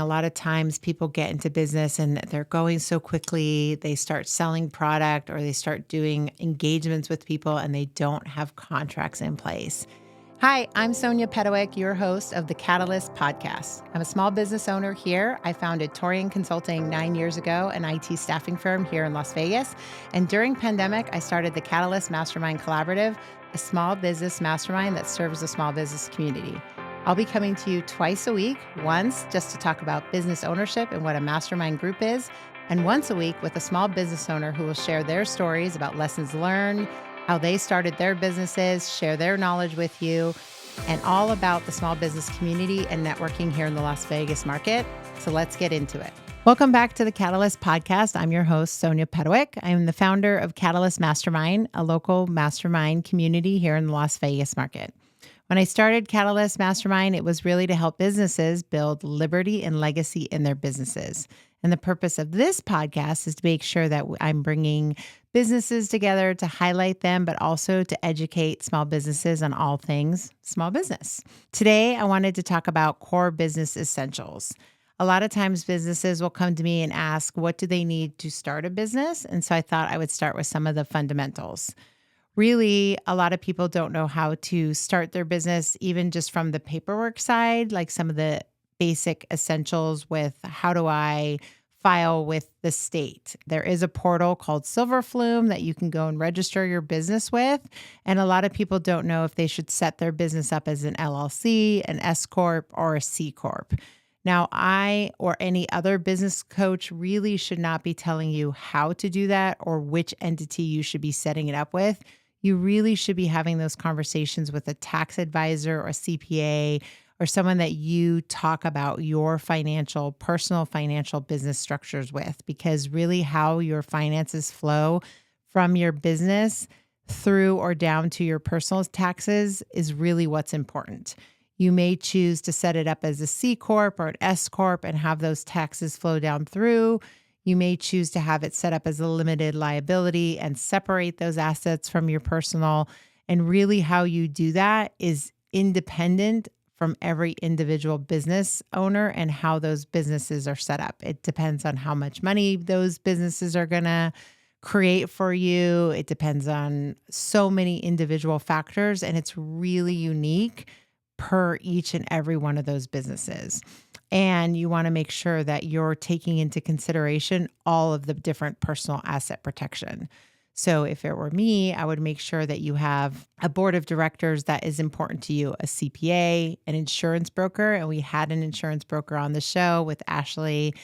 A lot of times people get into business and they're going so quickly, they start selling product or they start doing engagements with people and they don't have contracts in place. Hi, I'm Sonia Pedowick, your host of the Catalyst podcast. I'm a small business owner here. I founded Torian Consulting 9 years ago, an IT staffing firm here in Las Vegas. And during pandemic, I started the Catalyst Mastermind Collaborative, a small business mastermind that serves the small business community. I'll be coming to you twice a week, once just to talk about business ownership and what a mastermind group is, and once a week with a small business owner who will share their stories about lessons learned, how they started their businesses, share their knowledge with you, and all about the small business community and networking here in the Las Vegas market. So let's get into it. Welcome back to the Catalyst podcast. I'm your host, Sonia Pedowick. I'm the founder of Catalyst Mastermind, a local mastermind community here in the Las Vegas market. When I started Catalyst Mastermind, it was really to help businesses build liberty and legacy in their businesses. And the purpose of this podcast is to make sure that I'm bringing businesses together to highlight them, but also to educate small businesses on all things small business. Today, I wanted to talk about core business essentials. A lot of times businesses will come to me and ask, what do they need to start a business? And so I thought I would start with some of the fundamentals. Really, a lot of people don't know how to start their business, even just from the paperwork side, like some of the basic essentials with how do I file with the state. There is a portal called Silverflume that you can go and register your business with. And a lot of people don't know if they should set their business up as an LLC, an S Corp, or a C Corp. Now, I or any other business coach really should not be telling you how to do that or which entity you should be setting it up with. You really should be having those conversations with a tax advisor or CPA or someone that you talk about your personal financial business structures with, because really how your finances flow from your business through or down to your personal taxes is really what's important. You may choose to set it up as a C Corp or an S Corp and have those taxes flow down through. You may choose to have it set up as a limited liability and separate those assets from your personal. And really how you do that is independent from every individual business owner and how those businesses are set up. It depends on how much money those businesses are going to create for you. It depends on so many individual factors, and it's really unique per each and every one of those businesses. And you want to make sure that you're taking into consideration all of the different personal asset protection. So if it were me, I would make sure that you have a board of directors that is important to you, a CPA, an insurance broker. And we had an insurance broker on the show with Ashley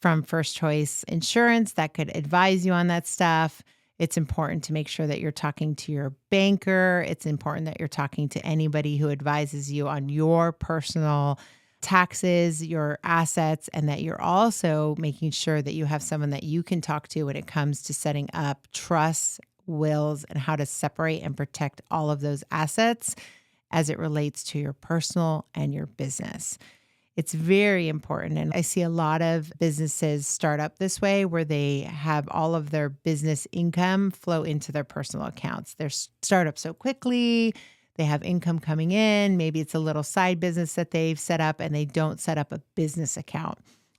from First Choice Insurance that could advise you on that stuff. It's important to make sure that you're talking to your banker. It's important that you're talking to anybody who advises you on your personal taxes, your assets, and that you're also making sure that you have someone that you can talk to when it comes to setting up trusts, wills, and how to separate and protect all of those assets as it relates to your personal and your business. It's very important. And I see a lot of businesses start up this way where they have all of their business income flow into their personal accounts. They start up so quickly. They have income coming in. Maybe it's a little side business that they've set up and they don't set up a business account.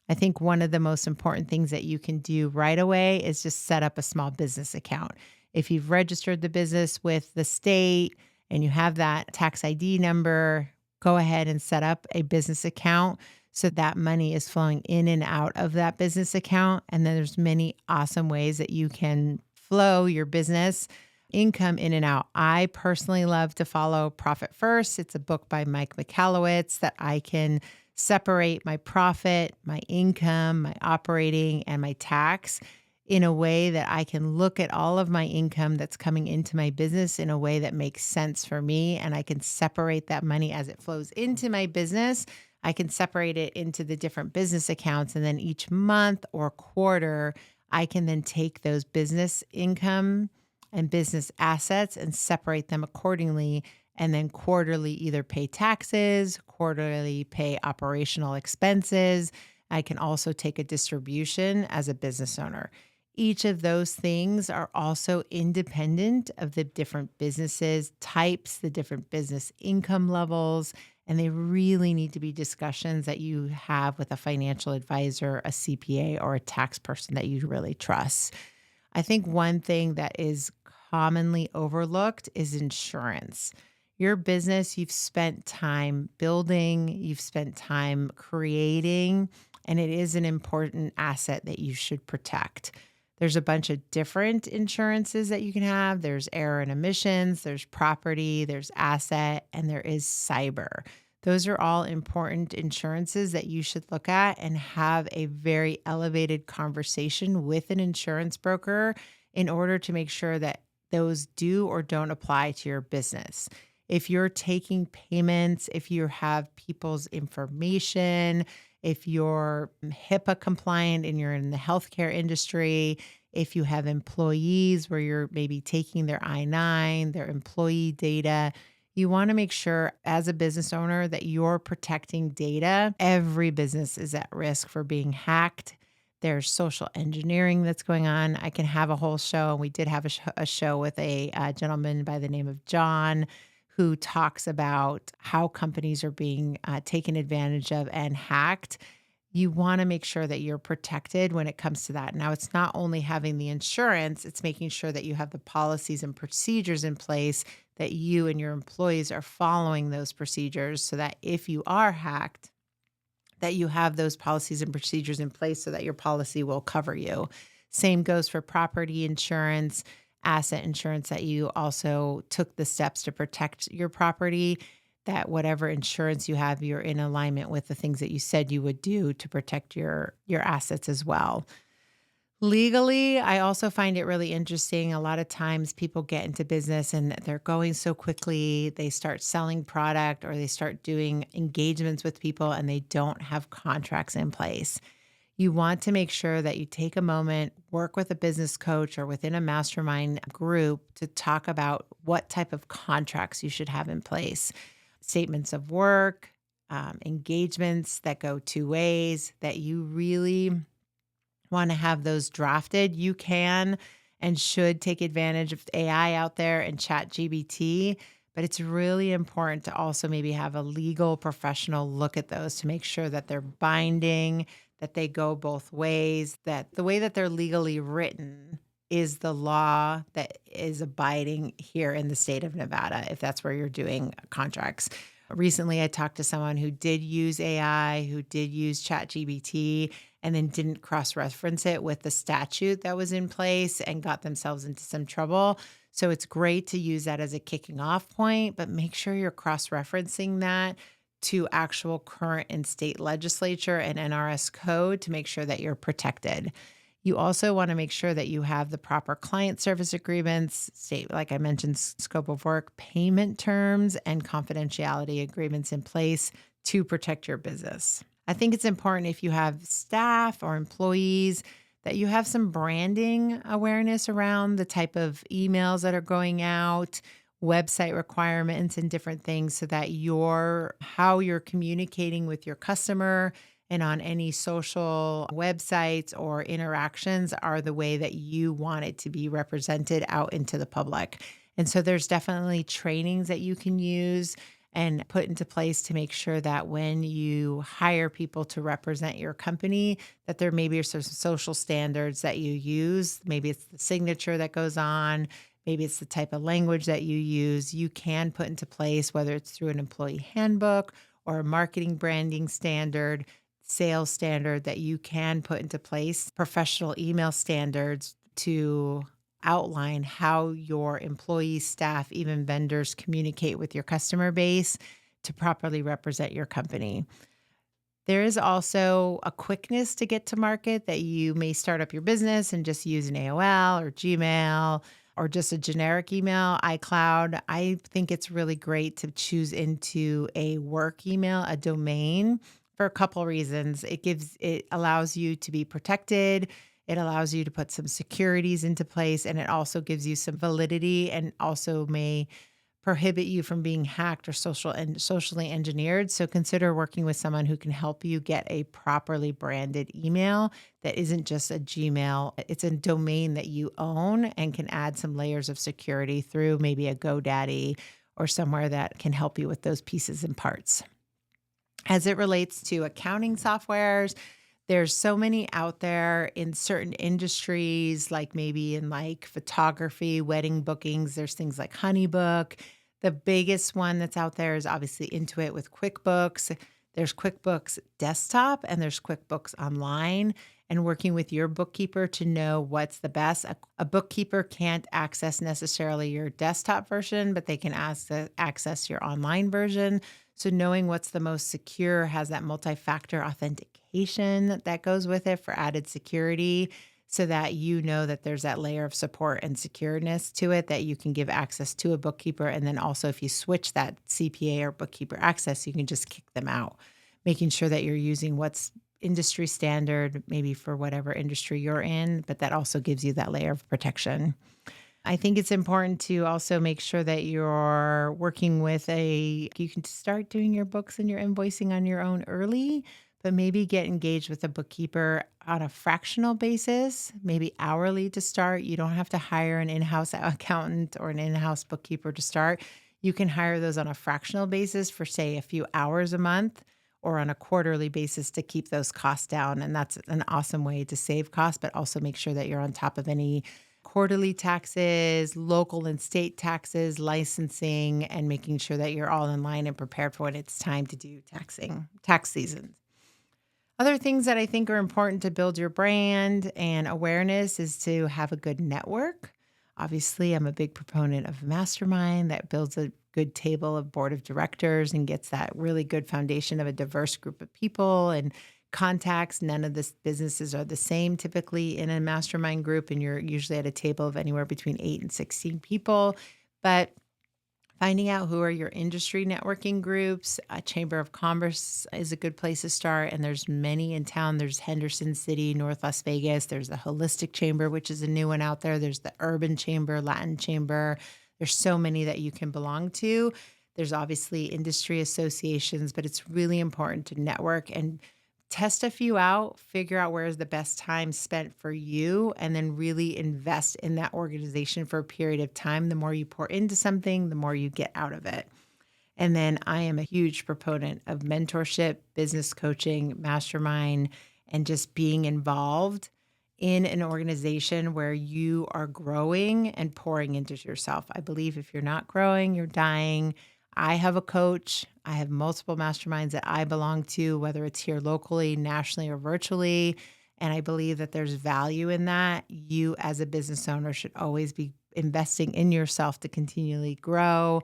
I think one of the most important things that you can do right away is just set up a small business account. If you've registered the business with the state and you have that tax ID number, go ahead and set up a business account so that money is flowing in and out of that business account. And then there's many awesome ways that you can flow your business income in and out. I personally love to follow Profit First. It's a book by Mike Michalowicz that I can separate my profit, my income, my operating, and my tax in a way that I can look at all of my income that's coming into my business in a way that makes sense for me. And I can separate that money as it flows into my business. I can separate it into the different business accounts. And then each month or quarter, I can then take those business income and business assets and separate them accordingly. And then quarterly either pay taxes, quarterly pay operational expenses. I can also take a distribution as a business owner. Each of those things are also independent of the different businesses types, the different business income levels, And they really need to be discussions that you have with a financial advisor, a CPA, or a tax person that you really trust. I think one thing that is commonly overlooked is insurance. Your business, you've spent time building, you've spent time creating, and it is an important asset that you should protect. There's a bunch of different insurances that you can have. There's error and emissions, there's property, there's asset, and there is cyber. Those are all important insurances that you should look at and have a very elevated conversation with an insurance broker in order to make sure that those do or don't apply to your business. If you're taking payments, if you have people's information, if you're HIPAA compliant and you're in the healthcare industry, if you have employees where you're maybe taking their I-9, their employee data, you want to make sure as a business owner that you're protecting data. Every business is at risk for being hacked. There's social engineering that's going on. I can have a whole show, and we did have a show with a gentleman by the name of John who talks about how companies are being taken advantage of and hacked. You want to make sure that you're protected when it comes to that. Now, it's not only having the insurance, it's making sure that you have the policies and procedures in place, that you and your employees are following those procedures so that if you are hacked, that you have those policies and procedures in place so that your policy will cover you. Same goes for property insurance, asset insurance, that you also took the steps to protect your property, that whatever insurance you have, you're in alignment with the things that you said you would do to protect your assets as well. Legally, I also find it really interesting. A lot of times people get into business and they're going so quickly, they start selling product or they start doing engagements with people and they don't have contracts in place. You want to make sure that you take a moment, work with a business coach or within a mastermind group to talk about what type of contracts you should have in place. Statements of work, engagements that go two ways, that you really want to have those drafted. You can and should take advantage of AI out there and chat GBT, but it's really important to also maybe have a legal professional look at those to make sure that they're binding, that they go both ways, that the way that they're legally written is the law that is abiding here in the state of Nevada, if that's where you're doing contracts. Recently, I talked to someone who did use AI, who did use ChatGPT, and then didn't cross-reference it with the statute that was in place and got themselves into some trouble. So it's great to use that as a kicking off point, but make sure you're cross-referencing that to actual current and state legislature and NRS code to make sure that you're protected. You also want to make sure that you have the proper client service agreements, state, like I mentioned, scope of work, payment terms, and confidentiality agreements in place to protect your business. I think it's important if you have staff or employees that you have some branding awareness around the type of emails that are going out, website requirements and different things so that how you're communicating with your customer and on any social websites or interactions are the way that you want it to be represented out into the public. And so there's definitely trainings that you can use and put into place to make sure that when you hire people to represent your company, that there maybe are some social standards that you use. Maybe it's the signature that goes on. Maybe it's the type of language that you use. You can put into place, whether it's through an employee handbook or a marketing branding standard, sales standard, that you can put into place professional email standards to outline how your employees, staff, even vendors communicate with your customer base to properly represent your company. There is also a quickness to get to market that you may start up your business and just use an AOL or Gmail or just a generic email, iCloud. I think it's really great to choose into a work email, a domain, for a couple reasons. It allows you to be protected. It allows you to put some securities into place, and it also gives you some validity and also may prohibit you from being hacked or socially engineered. So consider working with someone who can help you get a properly branded email that isn't just a Gmail. It's a domain that you own and can add some layers of security through maybe a GoDaddy or somewhere that can help you with those pieces and parts. As it relates to accounting softwares, there's so many out there in certain industries, like maybe in like photography, wedding bookings. There's things like Honeybook. The biggest one that's out there is obviously Intuit with QuickBooks. There's QuickBooks Desktop and there's QuickBooks Online, and working with your bookkeeper to know what's the best. A bookkeeper can't access necessarily your desktop version, but they can access your online version. So knowing what's the most secure, has that multi-factor authentication that goes with it for added security, so that you know that there's that layer of support and secureness to it that you can give access to a bookkeeper. And then also if you switch that CPA or bookkeeper access, you can just kick them out, making sure that you're using what's industry standard, maybe for whatever industry you're in, but that also gives you that layer of protection. I think it's important to also make sure that you're working with you can start doing your books and your invoicing on your own early, but maybe get engaged with a bookkeeper on a fractional basis, maybe hourly to start. You don't have to hire an in-house accountant or an in-house bookkeeper to start. You can hire those on a fractional basis for, say, a few hours a month, or on a quarterly basis to keep those costs down. And that's an awesome way to save costs, but also make sure that you're on top of any quarterly taxes, local and state taxes, licensing, and making sure that you're all in line and prepared for when it's time to do tax season. Other things that I think are important to build your brand and awareness is to have a good network. Obviously, I'm a big proponent of Mastermind that builds a good table of board of directors and gets that really good foundation of a diverse group of people and contacts. None of the businesses are the same typically in a mastermind group, and you're usually at a table of anywhere between 8 and 16 people. But finding out who are your industry networking groups, a Chamber of Commerce is a good place to start. And there's many in town. There's Henderson City, North Las Vegas. There's the Holistic Chamber, which is a new one out there. There's the Urban Chamber, Latin Chamber. There's so many that you can belong to. There's obviously industry associations, but it's really important to network and test a few out, figure out where is the best time spent for you, and then really invest in that organization for a period of time. The more you pour into something, the more you get out of it. And then I am a huge proponent of mentorship, business coaching, mastermind, and just being involved in an organization where you are growing and pouring into yourself. I believe if you're not growing, you're dying. I have a coach. I have multiple masterminds that I belong to, whether it's here locally, nationally, or virtually. And I believe that there's value in that. You as a business owner should always be investing in yourself to continually grow.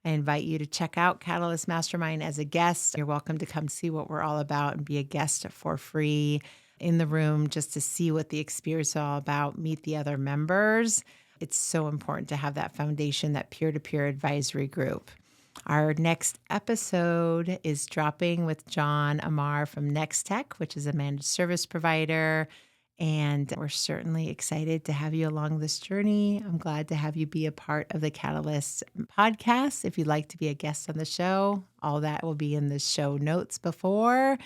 I invite you to check out Catalyst Mastermind as a guest. You're welcome to come see what we're all about and be a guest for free in the room just to see what the experience is all about, meet the other members. It's so important to have that foundation, that peer-to-peer advisory group. Our next episode is dropping with John Amar from Next Tech, which is a managed service provider. And we're certainly excited to have you along this journey. I'm glad to have you be a part of the Catalyst podcast. If you'd like to be a guest on the show, all that will be in the show notes before.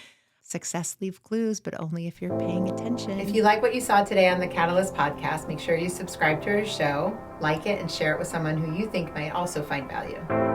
Success leaves clues, but only if you're paying attention. If you like what you saw today on the Catalyst podcast, make sure you subscribe to our show, like it, and share it with someone who you think might also find value.